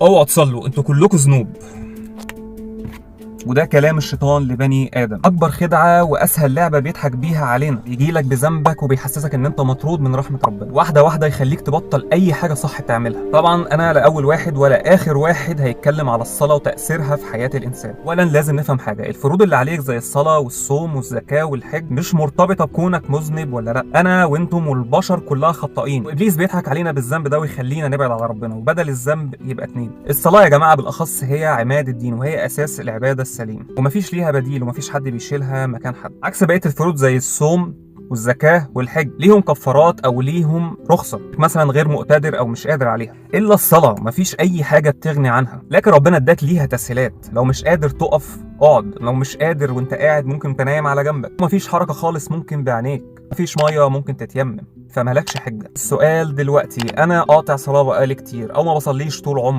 اوعوا تصلوا، انتوا كلكم ذنوب. وده كلام الشيطان لبني ادم. اكبر خدعه واسهل لعبه بيضحك بيها علينا، يجيلك بذنبك وبيحسسك ان انت مطرود من رحمه ربنا، واحده واحده يخليك تبطل اي حاجه صح تعملها. طبعا انا لا اول واحد ولا اخر واحد هيتكلم على الصلاه وتاثيرها في حياه الانسان. اولا لازم نفهم حاجه، الفروض اللي عليك زي الصلاه والصوم والزكاه والحج مش مرتبطه بكونك مذنب ولا لا. انا وانتم والبشر كلها خطائين، وابليس بيضحك علينا بالذنب ده ويخلينا نبعد على ربنا، وبدل الذنب يبقى اتنين. الصلاه يا جماعه بالاخص هي عماد الدين، وهي اساس العباده السليم، ومفيش ليها بديل، ومفيش حد بيشيلها مكان حد، عكس بقيه الفروض زي الصوم والزكاه والحج ليهم كفارات او ليهم رخصه، مثلا غير مقتدر او مش قادر عليها. الا الصلاه مفيش اي حاجه بتغني عنها، لكن ربنا اداك ليها تسهيلات. لو مش قادر تقف اقعد، لو مش قادر وانت قاعد ممكن تنام على جنبك، مفيش حركه خالص ممكن بعينيك، مفيش ميه ممكن تتيمم، فمالكش حجه. السؤال دلوقتي، انا قاطع صلاه بقالي كتير او ما بصليش طول عمري،